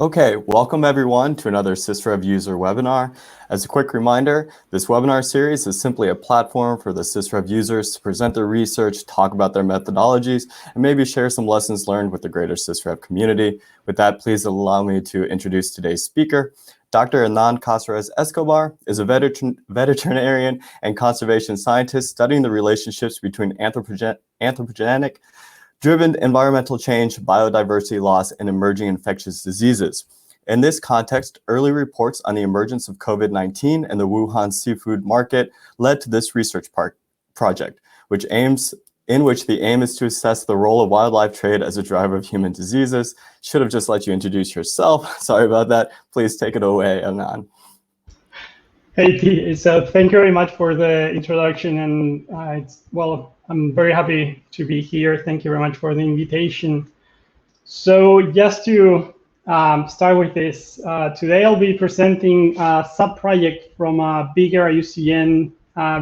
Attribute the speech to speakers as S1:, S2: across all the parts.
S1: Okay, welcome everyone to another Sysrev user webinar. As a quick reminder, this webinar series is simply a platform for the Sysrev users to present their research, talk about their methodologies, and maybe share some lessons learned with the greater Sysrev community. With that, please allow me to introduce today's speaker. Dr. Hernán Cáceres-Escobar is a veterinarian and conservation scientist studying the relationships between anthropogenic driven environmental change, biodiversity loss, and emerging infectious diseases. In this context, early reports on the emergence of COVID-19 and the Wuhan seafood market led to this research project, in which the aim is to assess the role of wildlife trade as a driver of human diseases. Should have just let you introduce yourself. Sorry about that. Please take it away, Hernán.
S2: Hey, T. So thank you very much for the introduction, and I'm very happy to be here. Thank you very much for the invitation. So just to start with this, today I'll be presenting a sub-project from a bigger IUCN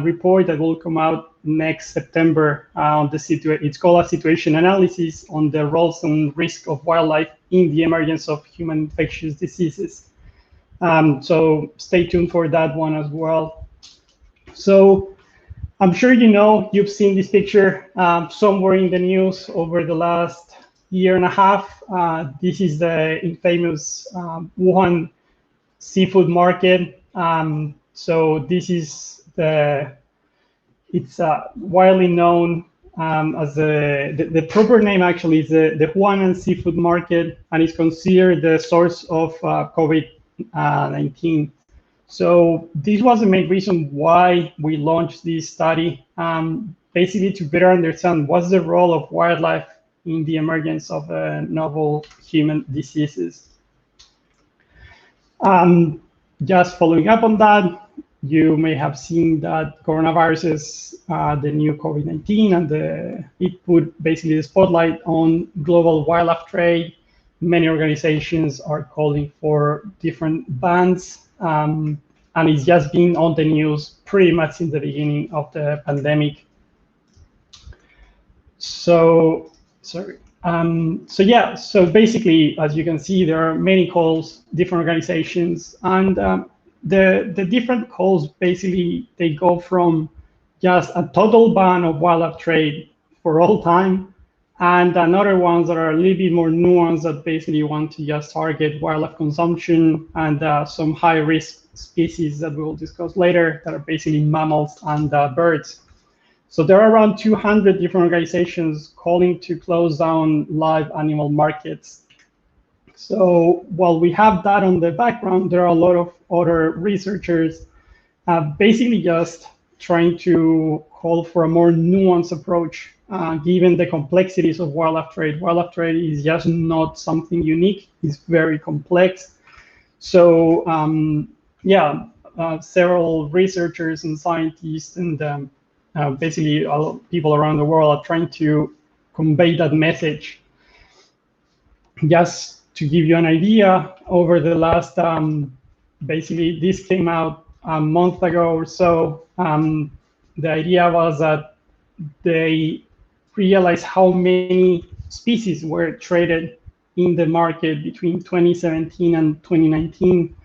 S2: report that will come out next September. It's called a situation analysis on the roles and risk of wildlife in the emergence of human infectious diseases. So stay tuned for that one as well. So I'm sure you've seen this picture somewhere in the news over the last year and a half. This is the infamous Wuhan seafood market. So this is it's widely known as the proper name actually is the Wuhan seafood market, and it's considered the source of COVID-19. So this was the main reason why we launched this study, basically to better understand what's the role of wildlife in the emergence of novel human diseases. Just following up on that, you may have seen that coronavirus is the new COVID-19, and it put basically the spotlight on global wildlife trade. Many organizations are calling for different bans, and it's just been on the news pretty much since the beginning of the pandemic. So basically, as you can see, there are many calls, different organizations, and the different calls basically, they go from just a total ban of wildlife trade for all time, and another ones that are a little bit more nuanced that basically want to just target wildlife consumption and some high-risk species that we will discuss later that are basically mammals and birds. So there are around 200 different organizations calling to close down live animal markets. So while we have that on the background, there are a lot of other researchers basically just trying to call for a more nuanced approach. Given the complexities of wildlife trade. Wildlife trade is just not something unique, it's very complex. So several researchers and scientists and basically a lot of people around the world are trying to convey that message. Just to give you an idea, over the last, basically this came out a month ago or so, the idea was that they realize how many species were traded in the market between 2017 and 2019.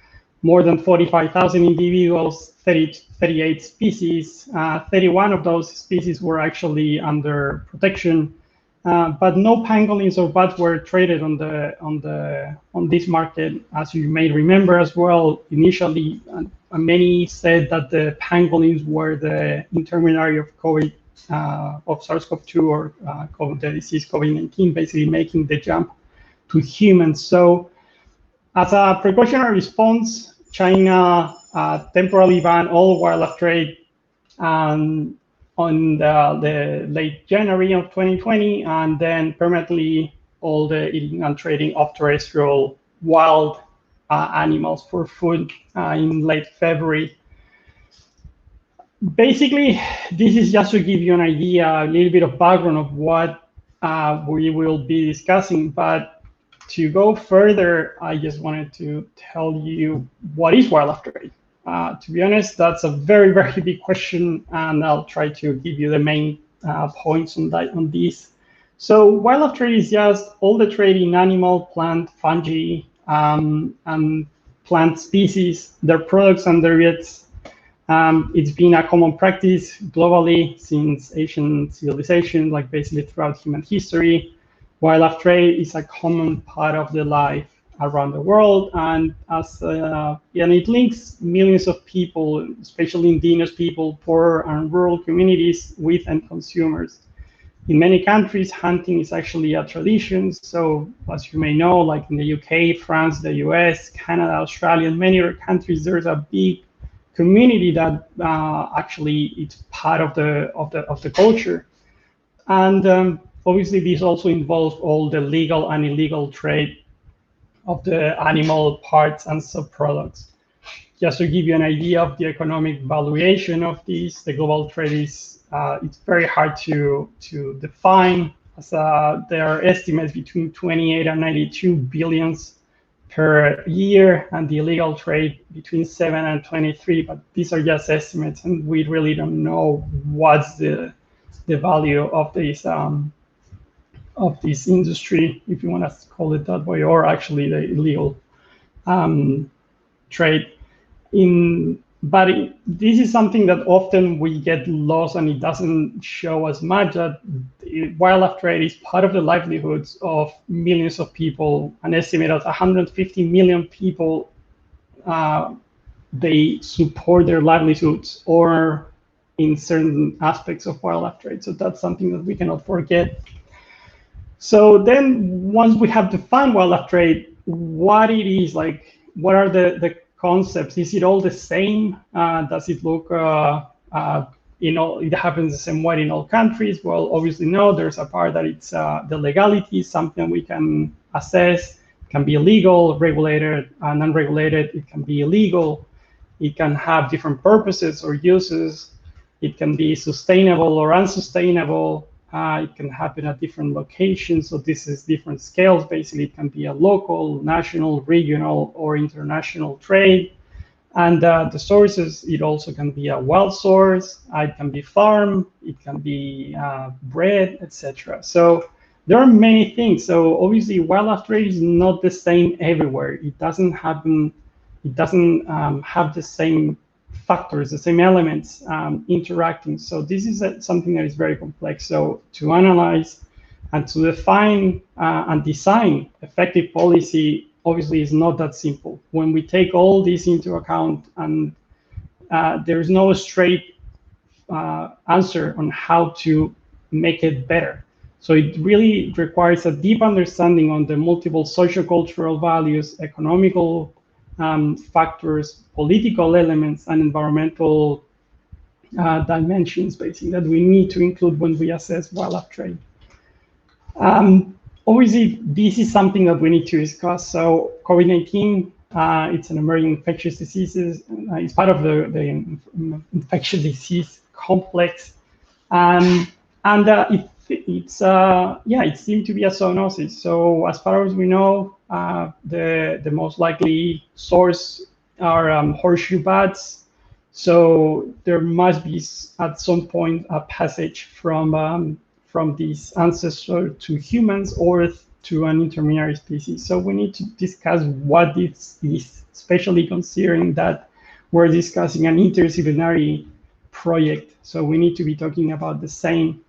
S2: More than 45,000 individuals, 38 species. 31 of those species were actually under protection, but no pangolins or bats were traded on this market. As you may remember as well, initially many said that the pangolins were the intermediary of COVID. Of SARS-CoV-2 or the disease COVID-19, basically making the jump to humans. So as a precautionary response, China temporarily banned all wildlife trade on the late January of 2020, and then permanently all the eating and trading of terrestrial wild animals for food in late February. Basically, this is just to give you an idea, a little bit of background of what we will be discussing. But to go further, I just wanted to tell you what is wildlife trade. To be honest, that's a very, very big question, and I'll try to give you the main points on this. So wildlife trade is just all the trade in animal, plant, fungi, and plant species, their products and derivatives. It's been a common practice globally since ancient civilization, like basically throughout human history. Wildlife trade is a common part of the life around the world, and it links millions of people, especially indigenous people, poor and rural communities, with end consumers. In many countries, hunting is actually a tradition. So as you may know, like in the UK, France, the US, Canada, Australia, and many other countries, there's a big community that actually it's part of the culture. And obviously, this also involves all the legal and illegal trade of the animal parts and subproducts. Just to give you an idea of the economic valuation of these, the global trade is it's very hard to define. As there are estimates between 28 and 92 billions per year, and the illegal trade between 7 and 23. But these are just estimates, and we really don't know what's the value of this industry, if you want to call it that way, or actually the illegal trade. But this is something that often we get lost, and it doesn't show as much that wildlife trade is part of the livelihoods of millions of people. An estimate of 150 million people, they support their livelihoods or in certain aspects of wildlife trade. So that's something that we cannot forget. So then once we have defined wildlife trade, what it is, like, what are the concepts? Is it all the same? Does it look, it happens the same way in all countries? Well, obviously no, there's a part that it's the legality, something we can assess. It can be legal, regulated, non-regulated. It can be illegal. It can have different purposes or uses. It can be sustainable or unsustainable. It can happen at different locations. So this is different scales. Basically, it can be a local, national, regional, or international trade. And the sources, it also can be a wild source. It can be farm. It can be bred, etc. So there are many things. So obviously, wildlife trade is not the same everywhere. It doesn't happen. It doesn't have the same factors, the same elements interacting. So this is something that is very complex. So to analyze and to define and design effective policy obviously is not that simple. When we take all this into account, and there is no straight answer on how to make it better. So it really requires a deep understanding on the multiple sociocultural values, economical factors, political elements, and environmental dimensions, basically, that we need to include when we assess wildlife trade. Obviously, this is something that we need to discuss. So COVID-19, it's an emerging infectious diseases. It's part of the infectious disease complex. It seemed to be a zoonosis. So as far as we know, the most likely source are horseshoe bats. So there must be at some point a passage from these ancestors to humans or to an intermediary species. So we need to discuss what this is, especially considering that we're discussing an interdisciplinary project. So we need to be talking about the same.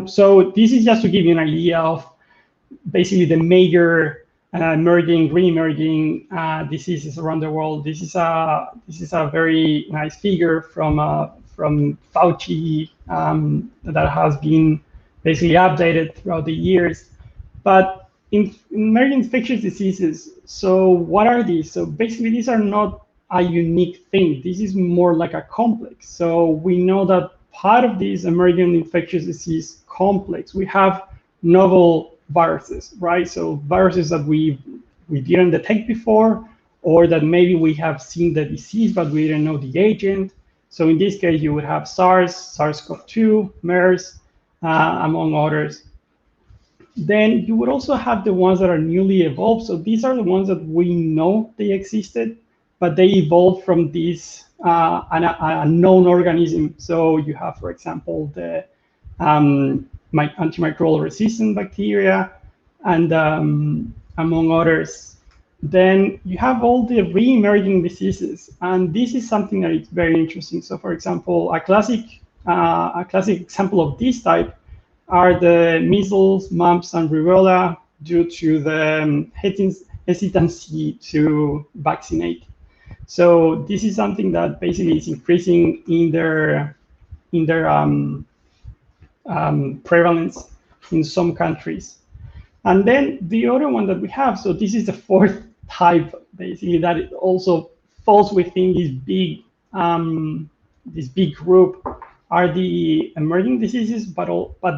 S2: So this is just to give you an idea of basically the major emerging, re-emerging diseases around the world. This is a very nice figure from Fauci that has been basically updated throughout the years. But in emerging infectious diseases, so what are these? So basically, these are not a unique thing. This is more like a complex. So we know that part of this emerging infectious disease complex, we have novel viruses, right? So viruses that we didn't detect before, or that maybe we have seen the disease, but we didn't know the agent. So in this case, you would have SARS, SARS-CoV-2, MERS, among others. Then you would also have the ones that are newly evolved. So these are the ones that we know they existed, but they evolved from this a known organism. So you have, for example, the antimicrobial resistant bacteria, and among others. Then you have all the ReEmerging diseases, and this is something that is very interesting. So, for example, a classic example of this type are the measles, mumps, and rubella due to the hesitancy to vaccinate. So this is something that basically is increasing in their prevalence in some countries. And then the other one that we have, so this is the fourth type, basically, that it also falls within this big group, are the emerging diseases, but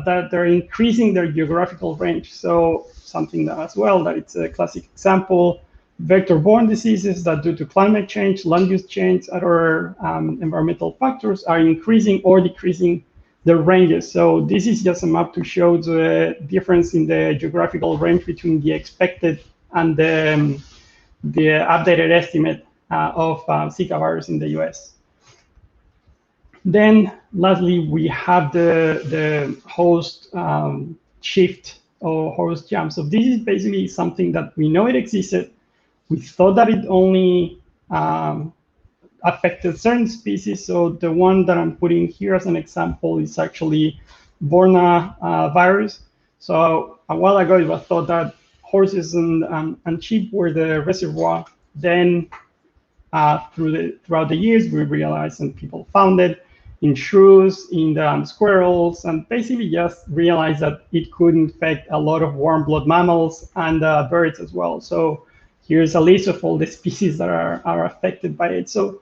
S2: that they're increasing their geographical range. So something that as well, that it's a classic example, vector-borne diseases that due to climate change, land use change, other environmental factors are increasing or decreasing the ranges. So this is just a map to show the difference in the geographical range between the expected and the updated estimate of Zika virus in the US. Then lastly, we have the host shift or host jump. So this is basically something that we know it existed. We thought that it only affected certain species. So the one that I'm putting here as an example is actually Borna virus. So a while ago, it was thought that horses and sheep were the reservoir. Then throughout the years, we realized and people found it in shrews, in the squirrels, and basically just realized that it could infect a lot of warm blood mammals and birds as well. So here's a list of all the species that are affected by it. So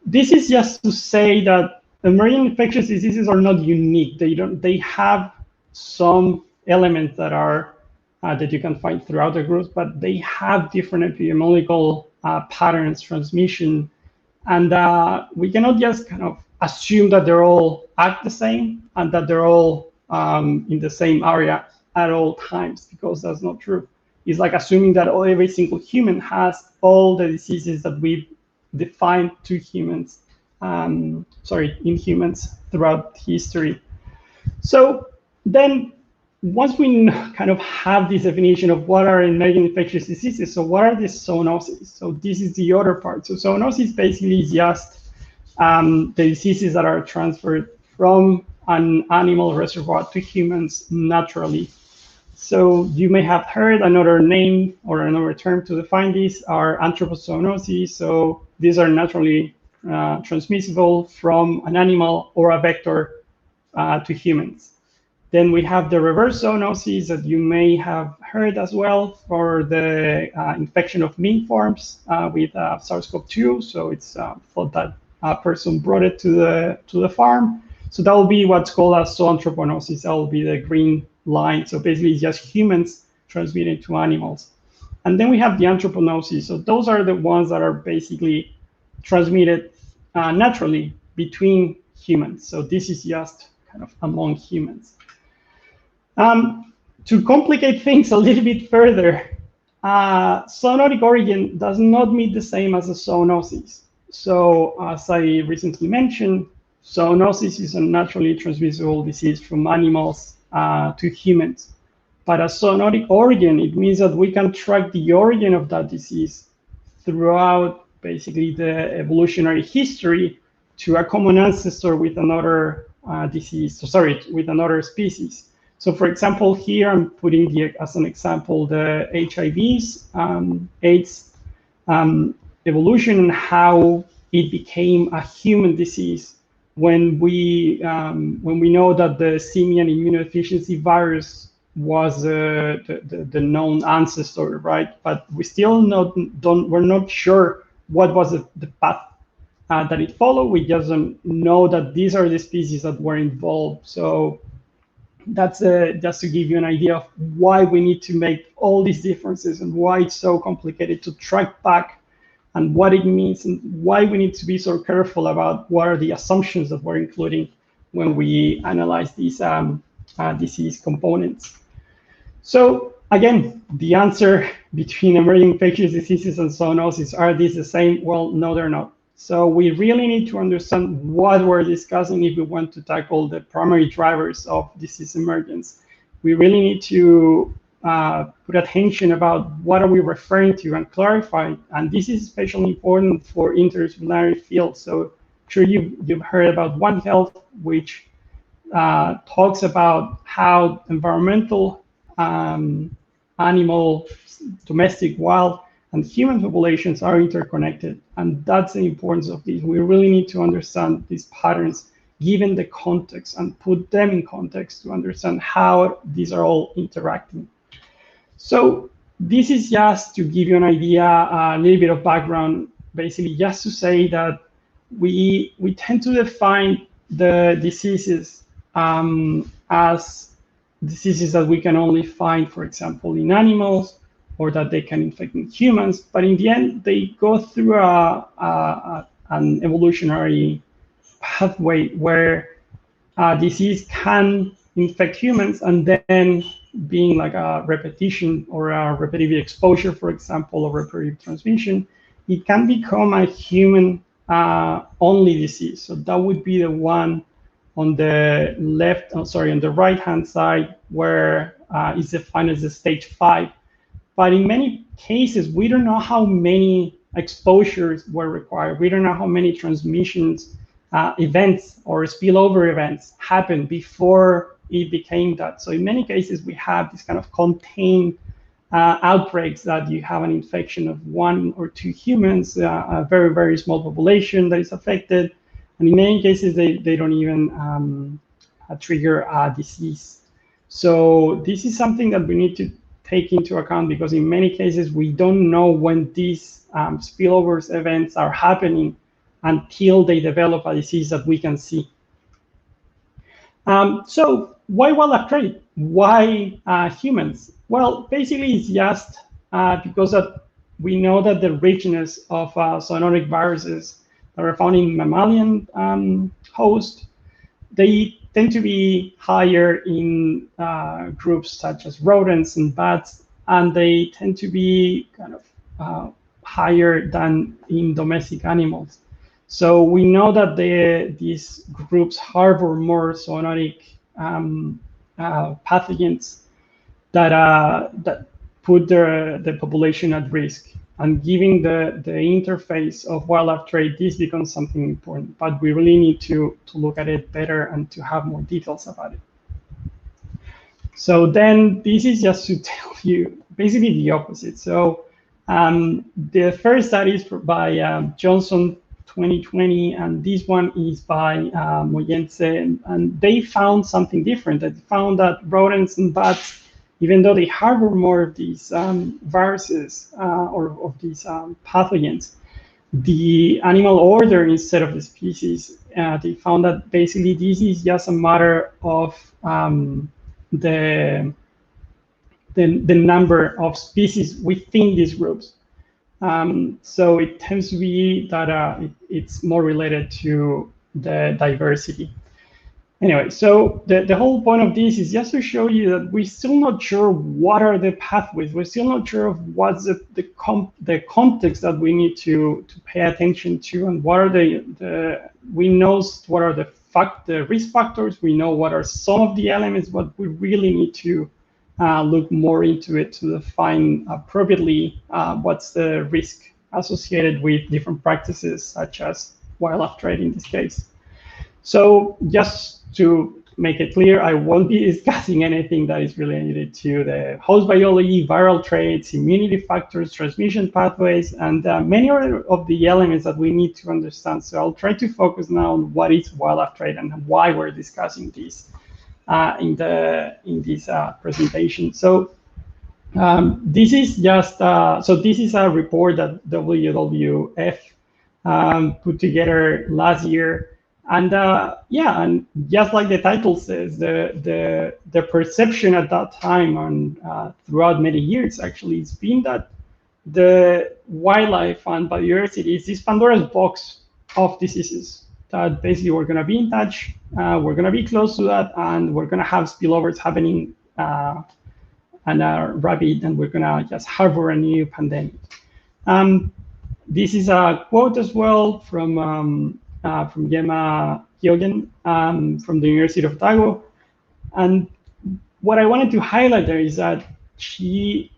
S2: this is just to say that emerging infectious diseases are not unique. They have some elements that are that you can find throughout the groups, but they have different epidemiological patterns, transmission, and we cannot just kind of assume that they're all act the same and that they're all in the same area at all times, because that's not true. It's like assuming that every single human has all the diseases that we've defined to humans, in humans throughout history. So then once we kind of have this definition of what are emerging infectious diseases, so what are the zoonoses? So this is the other part. So zoonosis basically is just the diseases that are transferred from an animal reservoir to humans naturally. So you may have heard another name or another term to define this are anthropozoonoses. So these are naturally transmissible from an animal or a vector to humans. Then we have the reverse zoonoses that you may have heard as well for the infection of mink farms with SARS-CoV-2. So it's thought that a person brought it to the farm. So that will be what's called a zoanthroponosis. That will be the green line. So basically, it's just humans transmitting to animals. And then we have the anthroponosis. So those are the ones that are basically transmitted naturally between humans. So this is just kind of among humans. To complicate things a little bit further, zoonotic origin does not mean the same as a zoonosis. So as I recently mentioned, zoonosis is a naturally transmissible disease from animals to humans. But a zoonotic origin, it means that we can track the origin of that disease throughout basically the evolutionary history to a common ancestor with another with another species. So for example, here I'm putting as an example the HIVs, AIDS evolution and how it became a human disease when we know that the simian immunodeficiency virus was the known ancestor, right? But we still we're not sure what was the path that it followed. We just don't know that these are the species that were involved. So that's just to give you an idea of why we need to make all these differences and why it's so complicated to track back and what it means and why we need to be so careful about what are the assumptions that we're including when we analyze these disease components. So again, the answer between emerging infectious diseases and zoonosis, are these the same? Well, no, they're not. So we really need to understand what we're discussing if we want to tackle the primary drivers of disease emergence. We really need to put attention about what are we referring to and clarify. And this is especially important for interdisciplinary fields. So I'm sure you've heard about One Health, which talks about how environmental, animal, domestic, wild, and human populations are interconnected. And that's the importance of this. We really need to understand these patterns given the context and put them in context to understand how these are all interacting. So this is just to give you an idea, a little bit of background, basically just to say that we tend to define the diseases as diseases that we can only find, for example, in animals, or that they can infect in humans. But in the end, they go through an evolutionary pathway where a disease can infect humans, and then being like a repetition or a repetitive exposure, for example, or repetitive transmission, it can become a human only disease. So that would be the one on the left, on the right-hand side, where it's defined as the stage 5. But in many cases, we don't know how many exposures were required. We don't know how many transmissions events or spillover events happened before it became that. So in many cases, we have this kind of contained outbreaks that you have an infection of 1 or 2 humans, a very, very small population that is affected. And in many cases, they don't even trigger a disease. So this is something that we need to take into account, because in many cases, we don't know when these spillovers events are happening until they develop a disease that we can see. So why wildlife trade? Why humans? Well, basically it's just because that we know that the richness of Sonoric viruses that are found in mammalian hosts, they tend to be higher in groups such as rodents and bats, and they tend to be kind of higher than in domestic animals. So we know that these groups harbor more zoonotic pathogens that put the population at risk. And giving the interface of wildlife trade, this becomes something important. But we really need to look at it better and to have more details about it. So then this is just to tell you basically the opposite. So the first study is by Johnson 2020, and this one is by Moyense, and they found something different. They found that rodents and bats, even though they harbor more of these viruses or of these pathogens, the animal order instead of the species, they found that basically this is just a matter of the number of species within these groups. So it tends to be that it's more related to the diversity. Anyway, so the whole point of this is just to show you that we're still not sure what are the pathways. We're still not sure of what's the context that we need to pay attention to, and what are we know what are the risk factors. We know what are some of the elements, but we really need to look more into it to define appropriately what's the risk associated with different practices, such as wildlife trade in this case. So just to make it clear, I won't be discussing anything that is related to the host biology, viral traits, immunity factors, transmission pathways, and many of the elements that we need to understand. So I'll try to focus now on what is wildlife trade and why we're discussing this in this presentation. So this is just this is a report that WWF put together last year. And and just like the title says, the perception at that time and throughout many years, actually, it's been that the wildlife and biodiversity is this Pandora's box of diseases that basically we're going to be in touch, we're going to be close to that, and we're going to have spillovers happening rapid, and we're going to just harbor a new pandemic. This is a quote as well from Gemma Kyogen from the University of Otago. And what I wanted to highlight there is that she's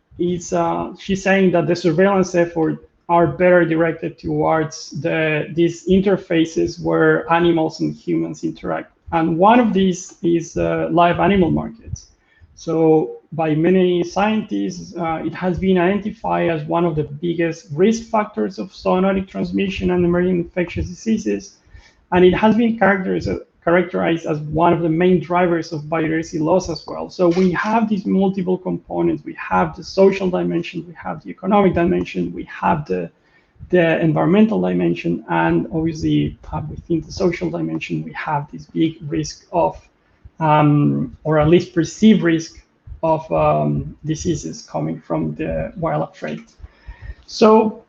S2: saying that the surveillance efforts are better directed towards these interfaces where animals and humans interact. And one of these is live animal markets. So by many scientists, it has been identified as one of the biggest risk factors of zoonotic transmission and emerging infectious diseases. And it has been characterized as one of the main drivers of biodiversity loss as well. So we have these multiple components. We have the social dimension, we have the economic dimension, we have the environmental dimension, and obviously within the social dimension, we have this big risk of, or at least perceived risk of diseases coming from the wildlife trade. So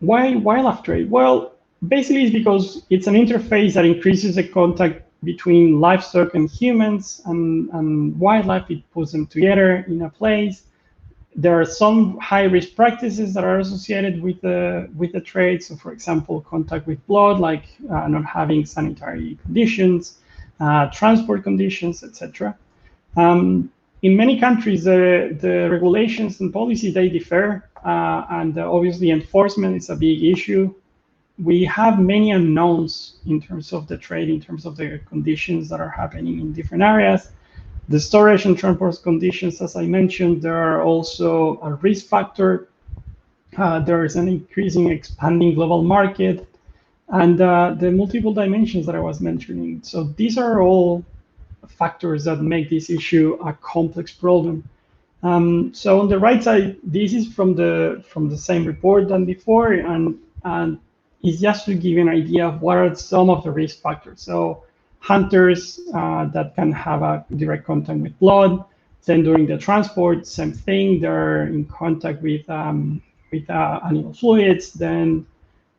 S2: why wildlife trade? Well, basically it's because it's an interface that increases the contact between livestock and humans and wildlife. It puts them together in a place. There are some high-risk practices that are associated with the trade. So, for example, contact with blood, like not having sanitary conditions, transport conditions, etc. In many countries, the regulations and policies, they differ, and obviously enforcement is a big issue. We have many unknowns in terms of the trade, in terms of the conditions that are happening in different areas. The storage and transport conditions, as I mentioned, there are also a risk factor. There is an increasing, expanding global market, and the multiple dimensions that I was mentioning. So these are all factors that make this issue a complex problem. So on the right side, this is from the same report than before, and it's just to give you an idea of what are some of the risk factors. So hunters that can have a direct contact with blood. Then during the transport, same thing. They're in contact with animal fluids. Then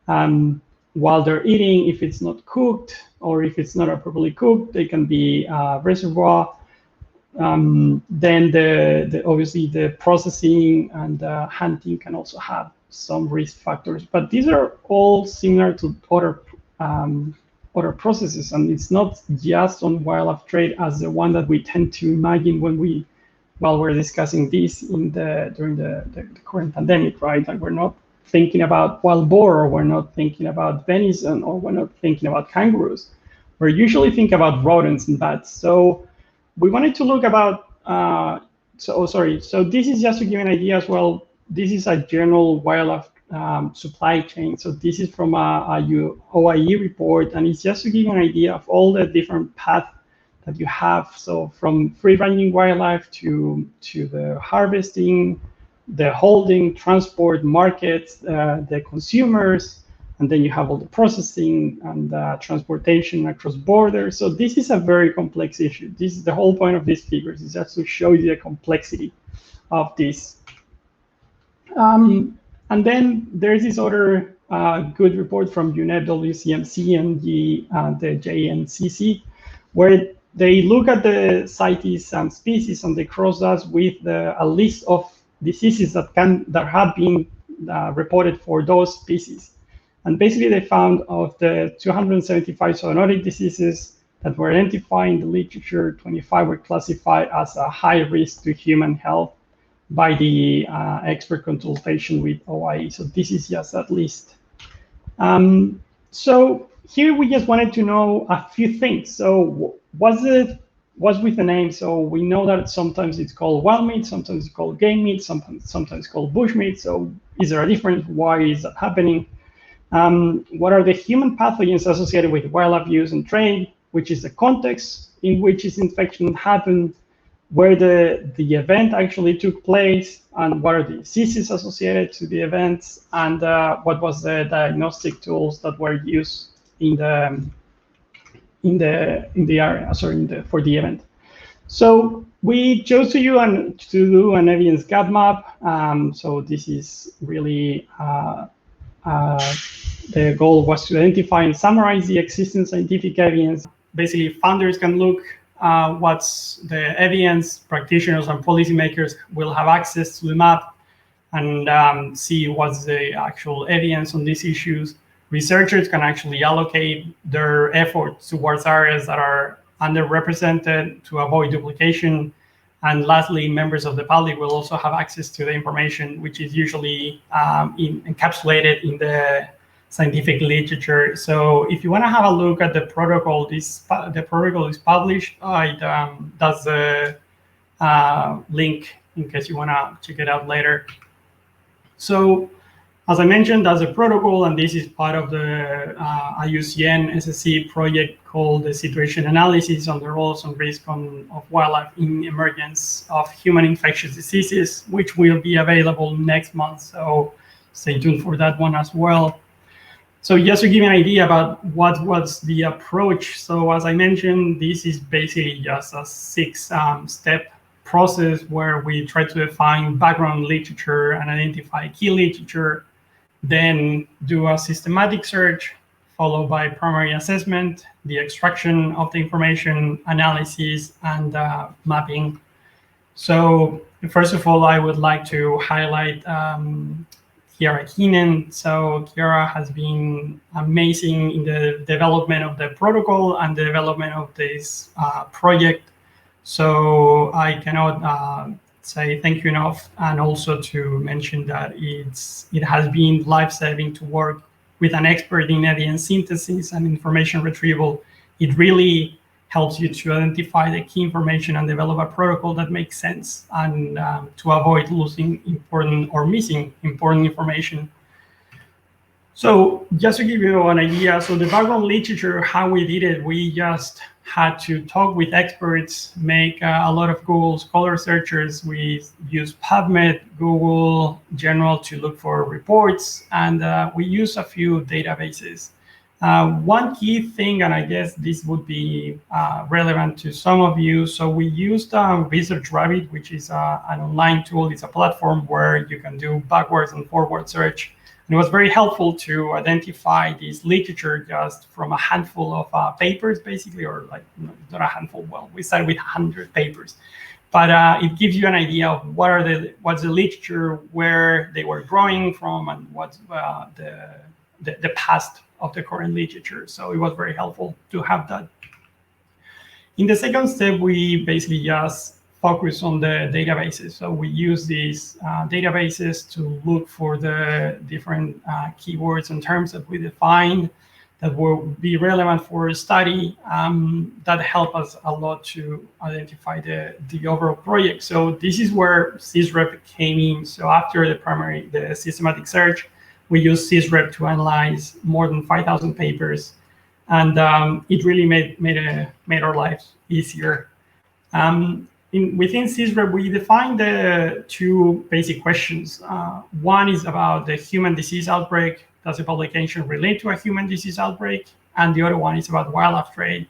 S2: while they're eating, if it's not cooked or if it's not properly cooked, they can be a reservoir. Then obviously the processing and hunting can also have some risk factors, but these are all similar to other processes, and it's not just on wildlife trade as the one that we tend to imagine while we're discussing this during the current pandemic, right? Like we're not thinking about wild boar, or we're not thinking about venison, or we're not thinking about kangaroos. We're usually thinking about rodents and bats. So we wanted to look about. So this is just to give an idea as well. This is a general wildlife supply chain. So this is from a OIE report, and it's just to give you an idea of all the different paths that you have. So from free-ranging wildlife to the harvesting, the holding, transport, markets, the consumers, and then you have all the processing and transportation across borders. So this is a very complex issue. This is the whole point of these figures, is just to show you the complexity of this. And then there's this other good report from UNEP, WCMC, and the JNCC, where they look at the CITES and species, and they cross that with a list of diseases that have been reported for those species. And basically they found of the 275 zoonotic diseases that were identified in the literature, 25 were classified as a high risk to human health by the expert consultation with OIE. So this is just that list. So here we just wanted to know a few things. So what's with the name? So we know that sometimes it's called wild meat, sometimes it's called game meat, sometimes it's called bush meat. So is there a difference? Why is that happening? What are the human pathogens associated with wildlife use and trade? Which is the context in which this infection happened, where the event actually took place, and what are the diseases associated to the events, and what was the diagnostic tools that were used in the area, for the event. So we chose to do an evidence gap map. So this is really the goal was to identify and summarize the existing scientific evidence. Basically, funders can look what's the evidence, practitioners and policymakers will have access to the map and see what's the actual evidence on these issues. Researchers can actually allocate their efforts towards areas that are underrepresented to avoid duplication, And lastly, members of the public will also have access to the information, which is usually encapsulated in the scientific literature. So if you want to have a look at the protocol, the protocol is published. That's the link in case you want to check it out later. So as I mentioned, that's a protocol, and this is part of the IUCN SSC project called the Situation Analysis on the Roles and Risk of Wildlife in Emergence of Human Infectious Diseases, which will be available next month. So stay tuned for that one as well. So just to give you an idea about what was the approach. So as I mentioned, this is basically just a 6-step process where we try to define background literature and identify key literature, then do a systematic search, followed by primary assessment, the extraction of the information, analysis, and mapping. So first of all, I would like to highlight Kiara Keenan. So Kiara has been amazing in the development of the protocol and the development of this project. So I cannot say thank you enough, and also to mention that it has been life-saving to work with an expert in evidence synthesis and information retrieval. It really helps you to identify the key information and develop a protocol that makes sense, and to avoid losing important or missing important information. So just to give you an idea, so the background literature, how we did it, we just had to talk with experts, make a lot of Google Scholar searches. We use PubMed, Google General to look for reports, and we use a few databases. One key thing, and I guess this would be relevant to some of you, so we used ResearchRabbit, which is an online tool. It's a platform where you can do backwards and forward search. And it was very helpful to identify this literature just from a handful of papers, basically, or like not a handful. Well, we started with 100 papers, but it gives you an idea of what's the literature, where they were growing from, and what's the past of the current literature. So it was very helpful to have that. In the second step, we basically just focus on the databases. So we use these databases to look for the different keywords and terms that we defined that will be relevant for a study, that help us a lot to identify the overall project. So this is where Sysrev came in. So after the systematic search, we used Sysrev to analyze more than 5,000 papers, and it really made our lives easier. Within Sysrev, we defined the two basic questions. One is about the human disease outbreak. Does the publication relate to a human disease outbreak? And the other one is about wildlife trade.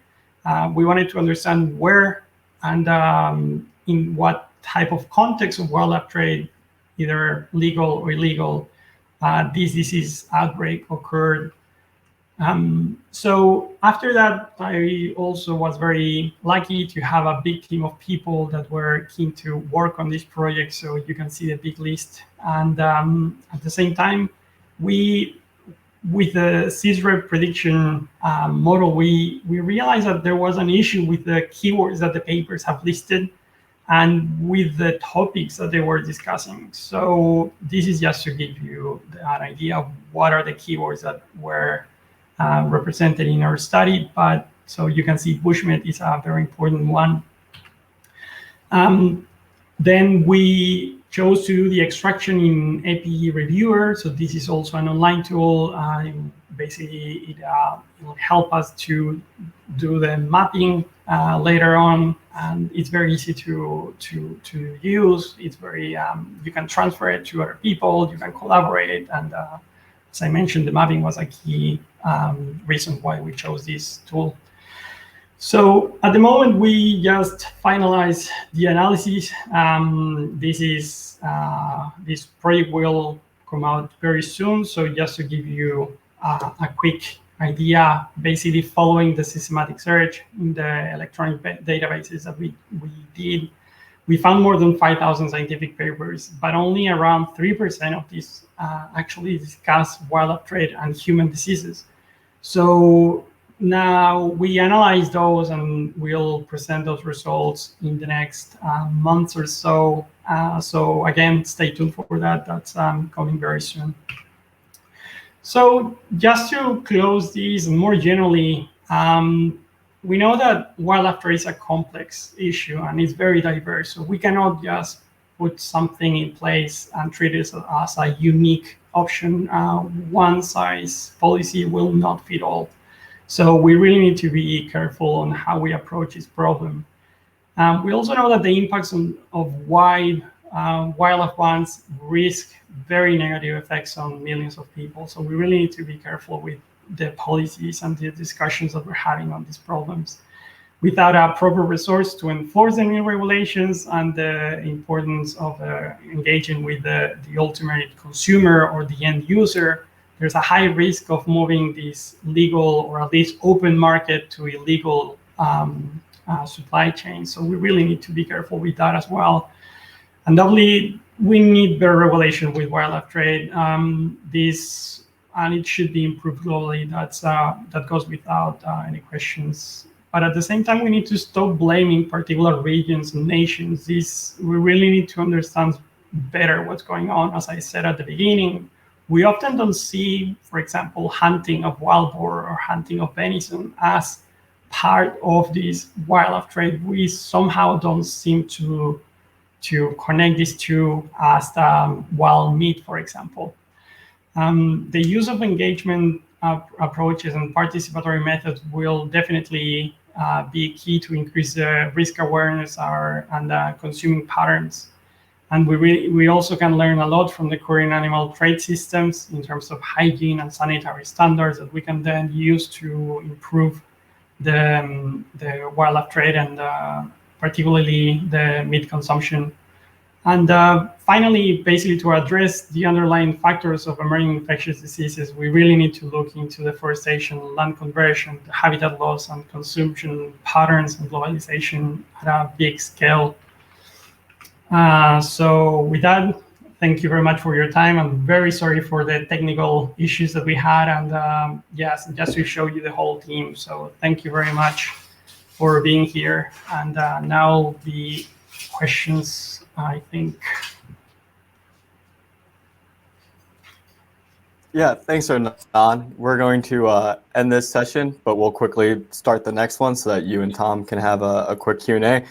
S2: We wanted to understand where and in what type of context of wildlife trade, either legal or illegal, this disease outbreak occurred. So after that, I also was very lucky to have a big team of people that were keen to work on this project. So you can see the big list. And at the same time, with the Sysrev prediction model, we realized that there was an issue with the keywords that the papers have listed and with the topics that they were discussing. So this is just to give you an idea of what are the keywords that were represented in our study. But so you can see Bushmen is a very important one. Then we chose to do the extraction in APE Reviewer. So this is also an online tool. Basically, it will help us to do the mapping later on, and it's very easy to use. It's very you can transfer it to other people. You can collaborate, and as I mentioned, the mapping was a key reason why we chose this tool. So at the moment, we just finalized the analysis. This project will come out very soon. So just to give you a quick idea, basically following the systematic search in the electronic databases that we did, we found more than 5,000 scientific papers, but only around 3% of these actually discuss wildlife trade and human diseases. So now we analyze those and we'll present those results in the next months or so. So again, stay tuned for that. That's coming very soon. So just to close these more generally, we know that wildlife trade is a complex issue and it's very diverse. So we cannot just put something in place and treat it as a unique option. One size policy will not fit all. So we really need to be careful on how we approach this problem. We also know that the impacts of wildlife bans risk very negative effects on millions of people. So we really need to be careful with the policies and the discussions that we're having on these problems. Without a proper resource to enforce the new regulations and the importance of engaging with the ultimate consumer or the end user, there's a high risk of moving this legal or at least open market to illegal supply chain. So we really need to be careful with that as well. And doubly, we need better regulation with wildlife trade. And it should be improved globally. That goes without any questions. But at the same time, we need to stop blaming particular regions and nations. We really need to understand better what's going on. As I said at the beginning, we often don't see, for example, hunting of wild boar or hunting of venison as part of this wildlife trade. We somehow don't seem to connect these two as wild meat, for example. The use of engagement approaches and participatory methods will definitely be key to increase the risk awareness and consuming patterns. And we also can learn a lot from the current animal trade systems in terms of hygiene and sanitary standards that we can then use to improve the wildlife trade and particularly the meat consumption. And finally, basically to address the underlying factors of emerging infectious diseases, we really need to look into deforestation, land conversion, habitat loss, and consumption patterns and globalization at a big scale. So with that, thank you very much for your time. I'm very sorry for the technical issues that we had. And yes, just to show you the whole team. So thank you very much for being here. And now the questions, I think.
S1: Yeah, thanks, Hernán. We're going to end this session, but we'll quickly start the next one so that you and Tom can have a quick Q&A.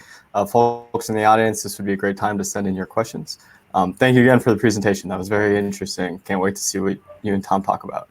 S1: Folks in the audience, this would be a great time to send in your questions. Thank you again for the presentation. That was very interesting. Can't wait to see what you and Tom talk about.